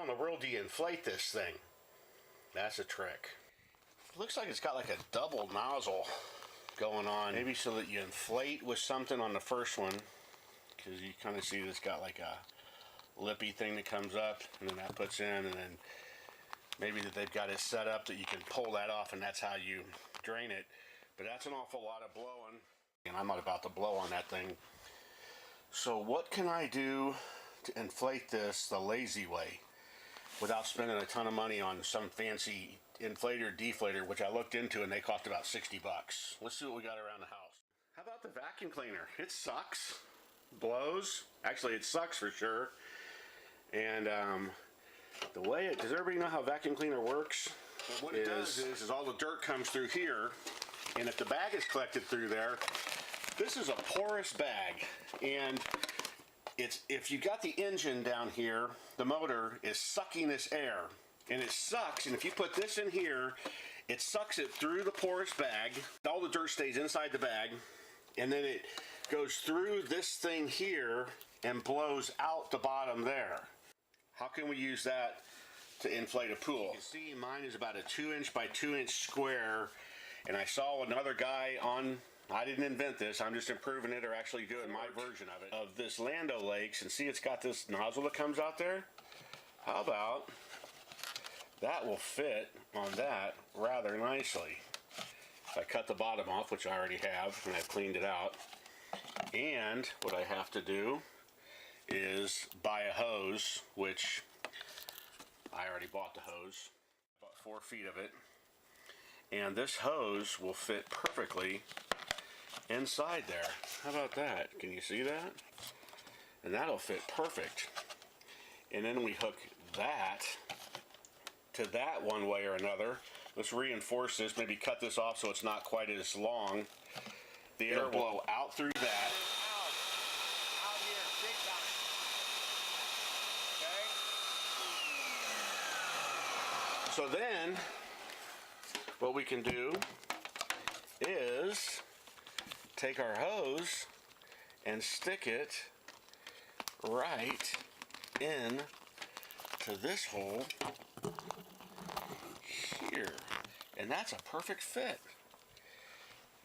How in the world do you inflate this thing? That's a trick. Looks like it's got like a double nozzle going on. Maybe so that you inflate with something on the first one, because you kind of see this got like a lippy thing that comes up and then that puts in, and then maybe that they've got it set up that you can pull that off and that's how you drain it. But that's an awful lot of blowing, and I'm not about to blow on that thing. So what can I do to inflate this the lazy way without spending a ton of money on some fancy inflator deflator, which I looked into and they cost about 60 bucks. Let's see what we got around the house. How about the vacuum cleaner? It sucks, blows. Actually, it sucks for sure. And the way it, does everybody know how vacuum cleaner works? Well, what it does is all the dirt comes through here, and if the bag is collected through there, this is a porous bag, and it's, if you got the engine down here, the motor is sucking this air, and it sucks, and if you put this in here, it sucks it through the porous bag, all the dirt stays inside the bag, and then it goes through this thing here and blows out the bottom there. How can we use that to inflate a pool? You can see mine is about a 2" by 2" square, and I saw another guy on, I didn't invent this, I'm just improving it or actually doing my version of it, of this Lando Lakes, and see it's got this nozzle that comes out there? How about that will fit on that rather nicely. If I cut the bottom off, which I already have, and I've cleaned it out, and what I have to do is buy a hose, which I already bought the hose, about 4 feet of it, and this hose will fit perfectly inside there. How about that? Can you see that? And that'll fit perfect. And then we hook that to that one way or another. Let's reinforce this, maybe cut this off so it's not quite as long. The air will blow out through that. So then, what we can do is take our hose and stick it right in to this hole here. And that's a perfect fit.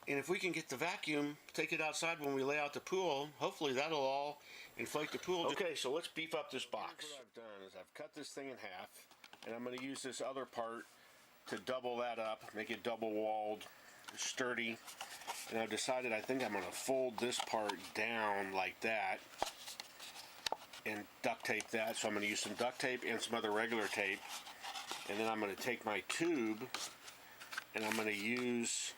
And if we can get the vacuum, take it outside when we lay out the pool, hopefully that'll all inflate the pool. Okay, so let's beef up this box. What I've done is I've cut this thing in half, and I'm going to use this other part to double that up, make it double walled, sturdy. And I've decided I think I'm going to fold this part down like that and duct tape that. So I'm going to use some duct tape and some other regular tape. And then I'm going to take my tube and I'm going to use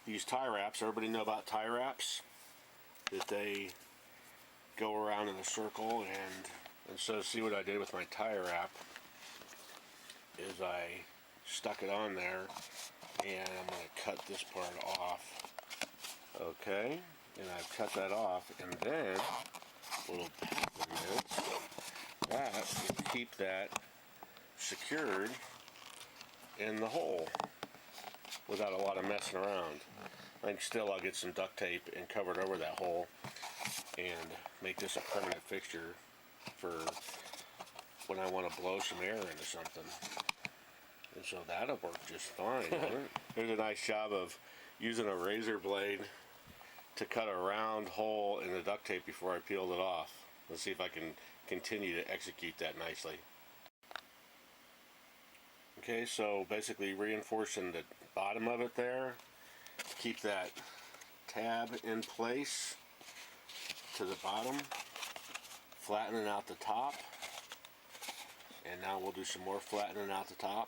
these tie wraps. Everybody know about tie wraps? That they go around in a circle, and so see what I did with my tie wrap is I stuck it on there, and I'm going to cut this part off. Okay, and I've cut that off, and then little that will keep that secured in the hole without a lot of messing around. I think still I'll get some duct tape and cover it over that hole and make this a permanent fixture for when I want to blow some air into something. And so that'll work just fine, won't it? There's a nice job of using a razor blade to cut a round hole in the duct tape before I peeled it off. Let's see if I can continue to execute that nicely. Okay, so basically reinforcing the bottom of it there, keep that tab in place to the bottom, flattening out the top, and now we'll do some more flattening out the top.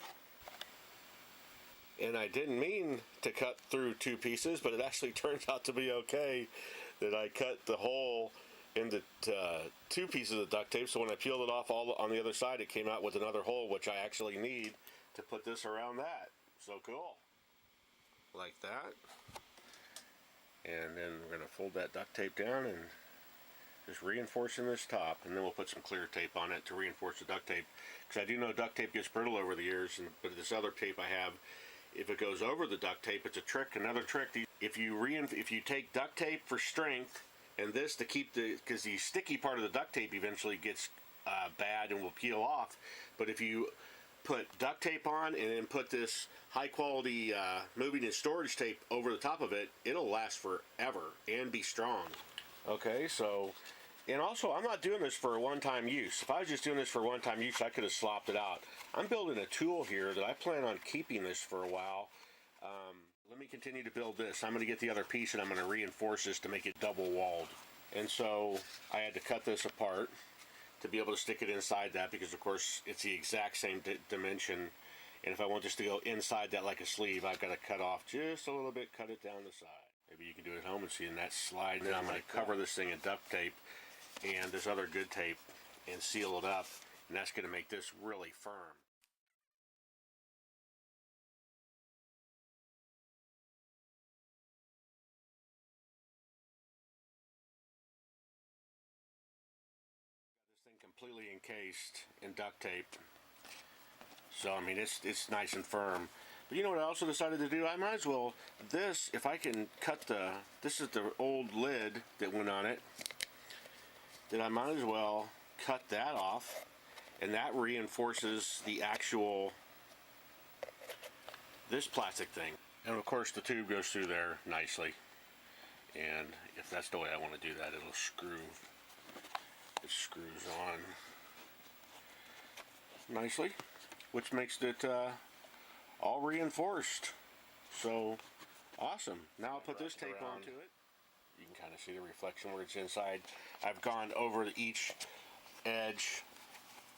And I didn't mean to cut through 2 pieces, but it actually turns out to be okay that I cut the hole into 2 pieces of duct tape, so when I peeled it off all on the other side, it came out with another hole, which I actually need to put this around that. So cool. Like that. And then we're going to fold that duct tape down and just reinforcing this top, and then we'll put some clear tape on it to reinforce the duct tape, because I do know duct tape gets brittle over the years, but this other tape I have, if it goes over the duct tape, it's a trick. Another trick, if you take duct tape for strength and this to keep the, because the sticky part of the duct tape eventually gets bad and will peel off. But if you put duct tape on and then put this high quality moving and storage tape over the top of it, it'll last forever and be strong. Okay, so, and also I'm not doing this for a one-time use. If I was just doing this for one-time use, I could have slopped it out. I'm building a tool here that I plan on keeping this for a while. Let me continue to build this. I'm going to get the other piece and I'm going to reinforce this to make it double walled. And so I had to cut this apart to be able to stick it inside that, because of course it's the exact same dimension, and if I want this to go inside that like a sleeve, I've got to cut off just a little bit, cut it down the side. Maybe you can do it at home and see in that slide. And then I'm going to cover this thing in duct tape and this other good tape and seal it up, and that's going to make this really firm. Completely encased in duct tape, so I mean it's nice and firm. But you know what I also decided to do? I might as well, this, if I can cut this is the old lid that went on it, then I might as well cut that off, and that reinforces the actual this plastic thing. And of course the tube goes through there nicely, and if that's the way I want to do that, it'll screw. It screws on nicely, which makes it all reinforced. So awesome. Now I'll put this tape onto it. You can kind of see the reflection where it's inside. I've gone over each edge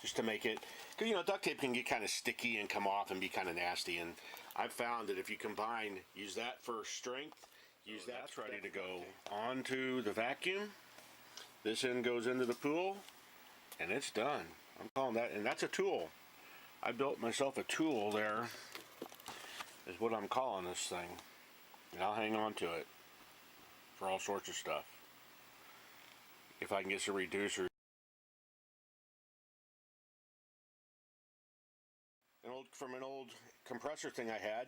just to make it, because you know duct tape can get kind of sticky and come off and be kind of nasty, and I've found that if you combine, use that for strength, use that's ready to go onto the vacuum. This end goes into the pool, and it's done. I'm calling that, and that's a tool. I built myself a tool there, is what I'm calling this thing. And I'll hang on to it for all sorts of stuff. If I can get some reducers. From an old compressor thing I had.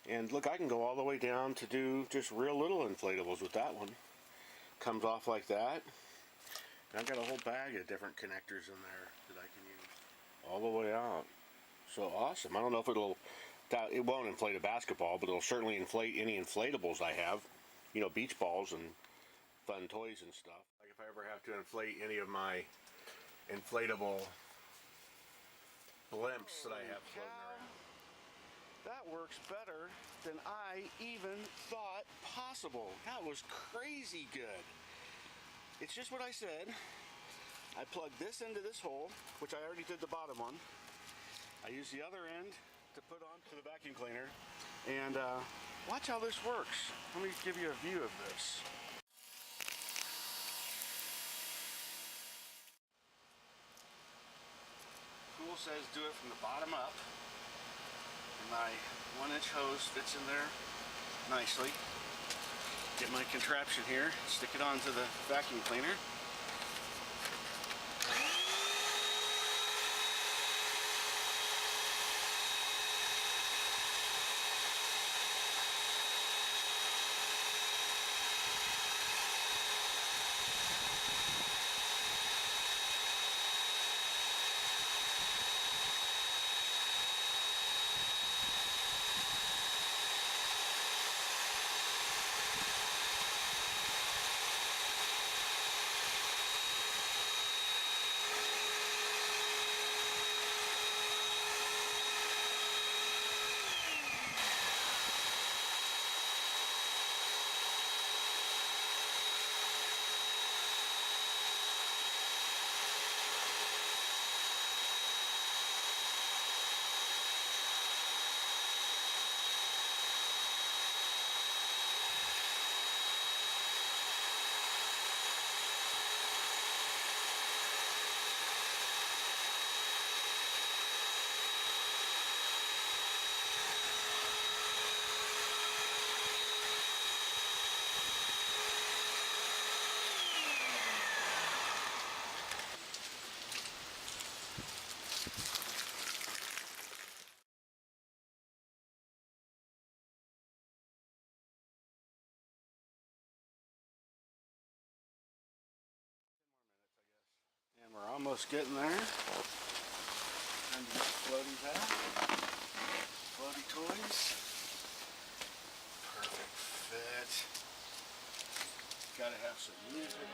And look, I can go all the way down to do just real little inflatables with that one. Comes off like that. And I've got a whole bag of different connectors in there that I can use all the way out. So awesome. I don't know if it won't inflate a basketball, but it'll certainly inflate any inflatables I have. You know, beach balls and fun toys and stuff. Like if I ever have to inflate any of my inflatable blimps that I have floating around. That works better than I even thought possible. That was crazy good. It's just what I said. I plugged this into this hole, which I already did the bottom one. I used the other end to put onto the vacuum cleaner. And watch how this works. Let me give you a view of this. Tool says do it from the bottom up. My 1-inch hose fits in there nicely. Get my contraption here, stick it onto the vacuum cleaner. Almost getting there. Time to get the floaties out. Floaty toys. Perfect fit. Gotta have some music.